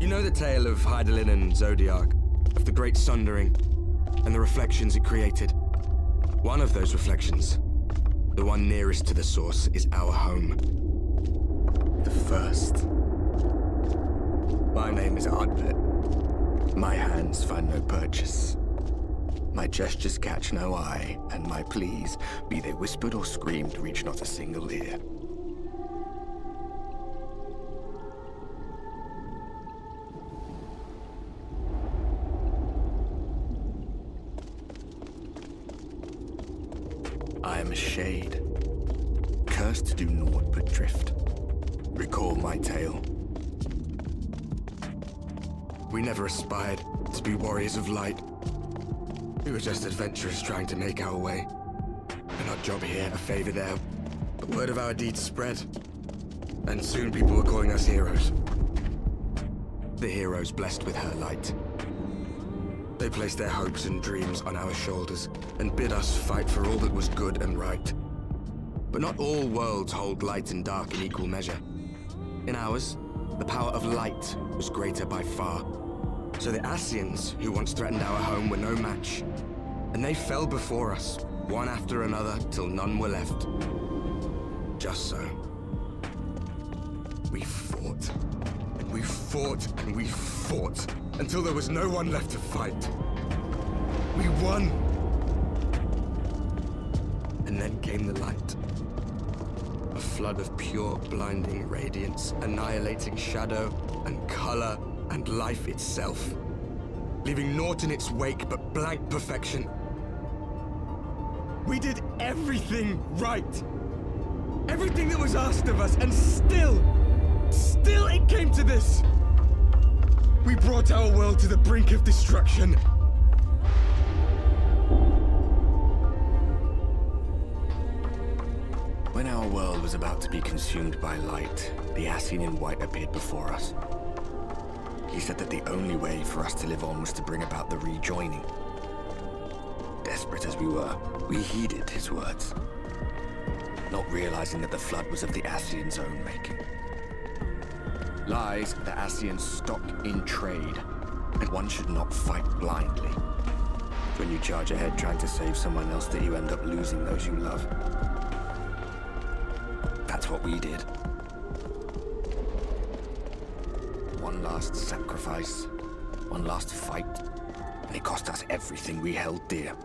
You know the tale of Hydaelyn and Zodiac, of the Great Sundering, and the reflections it created? One of those reflections, the one nearest to the source, is our home. The first. My name is Ardbert. My hands find no purchase. My gestures catch no eye, and my pleas, be they whispered or screamed, reach not a single ear. I am a shade, cursed to do naught but drift. Recall my tale. We never aspired to be warriors of light. We were just adventurers trying to make our way. An odd job here, a favor there. The word of our deeds spread, and soon people were calling us heroes. The heroes blessed with her light. They placed their hopes and dreams on our shoulders and bid us fight for all that was good and right. But not all worlds hold light and dark in equal measure. In ours, the power of light was greater by far. So the Ascians, who once threatened our home, were no match. And they fell before us, one after another, till none were left. Just so. We fought. And we fought, and we fought, until there was no one left to fight. We won! And then came the light. A flood of pure, blinding radiance, annihilating shadow and color and life itself, leaving naught in its wake but blank perfection. We did everything right. Everything that was asked of us, and still it came to this. We brought our world to the brink of destruction. When our world was about to be consumed by light, the Ascian in white appeared before us. He said that the only way for us to live on was to bring about the rejoining. Desperate as we were, we heeded his words, not realizing that the flood was of the Ascian's own making. Lies the Ascians stock in trade, and one should not fight blindly. When you charge ahead trying to save someone else, that you end up losing those you love. That's what we did. One last sacrifice, one last fight, and it cost us everything we held dear.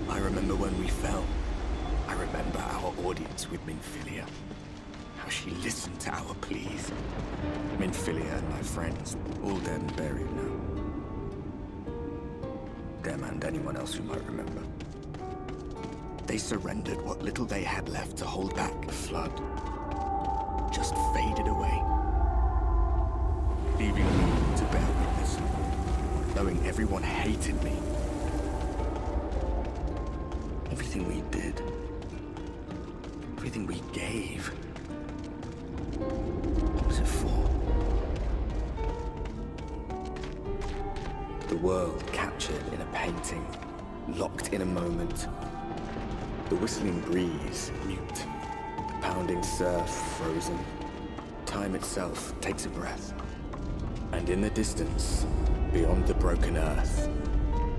I remember when we fell. I remember our audience with Minfilia. How she listened to our pleas. Minfilia and my friends, all dead and buried now. Them and anyone else who might remember. They surrendered what little they had left to hold back the flood. Just faded away. Leaving me to bear witness. Knowing everyone hated me. Everything we did. Everything we gave. What was it for? The world captured in a painting. Locked in a moment. The whistling breeze, mute. The pounding surf, frozen. Time itself takes a breath. And in the distance, beyond the broken earth,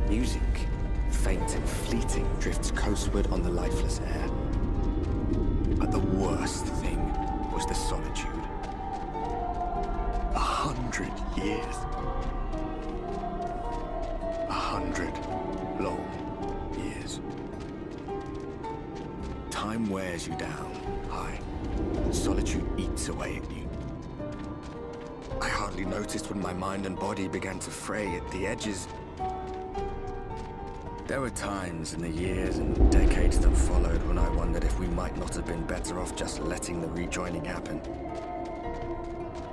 music, faint and fleeting, drifts coastward on the lifeless air. But the worst thing was the solitude. 100 years. 100 long years. Time wears you down, aye. Solitude eats away at you. I hardly noticed when my mind and body began to fray at the edges. There were times in the years and decades that followed when I wondered if we might not have been better off just letting the rejoining happen.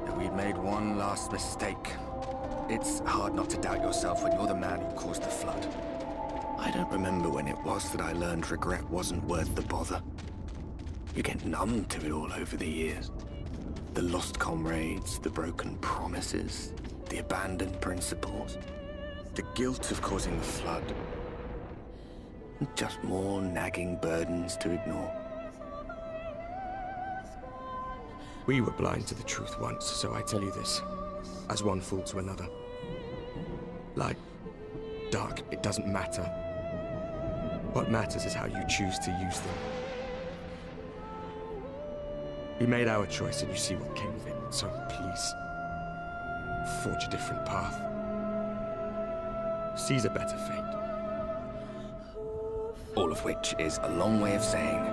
That we'd made one last mistake. It's hard not to doubt yourself when you're the man who caused the flood. I don't remember when it was that I learned regret wasn't worth the bother. You get numb to it all over the years. The lost comrades, the broken promises, the abandoned principles, the guilt of causing the flood. Just more nagging burdens to ignore. We were blind to the truth once, so I tell you this, as one fool to another. Light, dark, it doesn't matter. What matters is how you choose to use them. We made our choice and you see what came of it, so please, forge a different path. Seize a better fate. All of which is a long way of saying,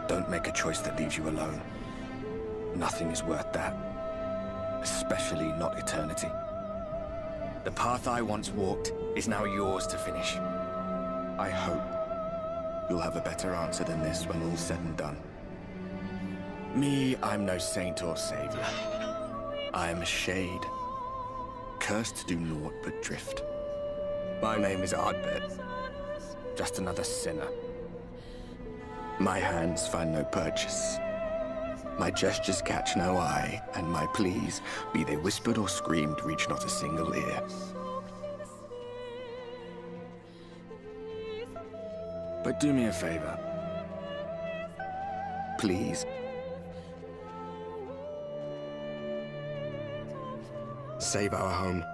don't make a choice that leaves you alone. Nothing is worth that, especially not eternity. The path I once walked is now yours to finish. I hope you'll have a better answer than this when all's said and done. Me, I'm no saint or savior. I am a shade, cursed to do naught but drift. My name is Ardbert, just another sinner. My hands find no purchase. My gestures catch no eye, and my pleas, be they whispered or screamed, reach not a single ear. But do me a favor. Please. Save our home.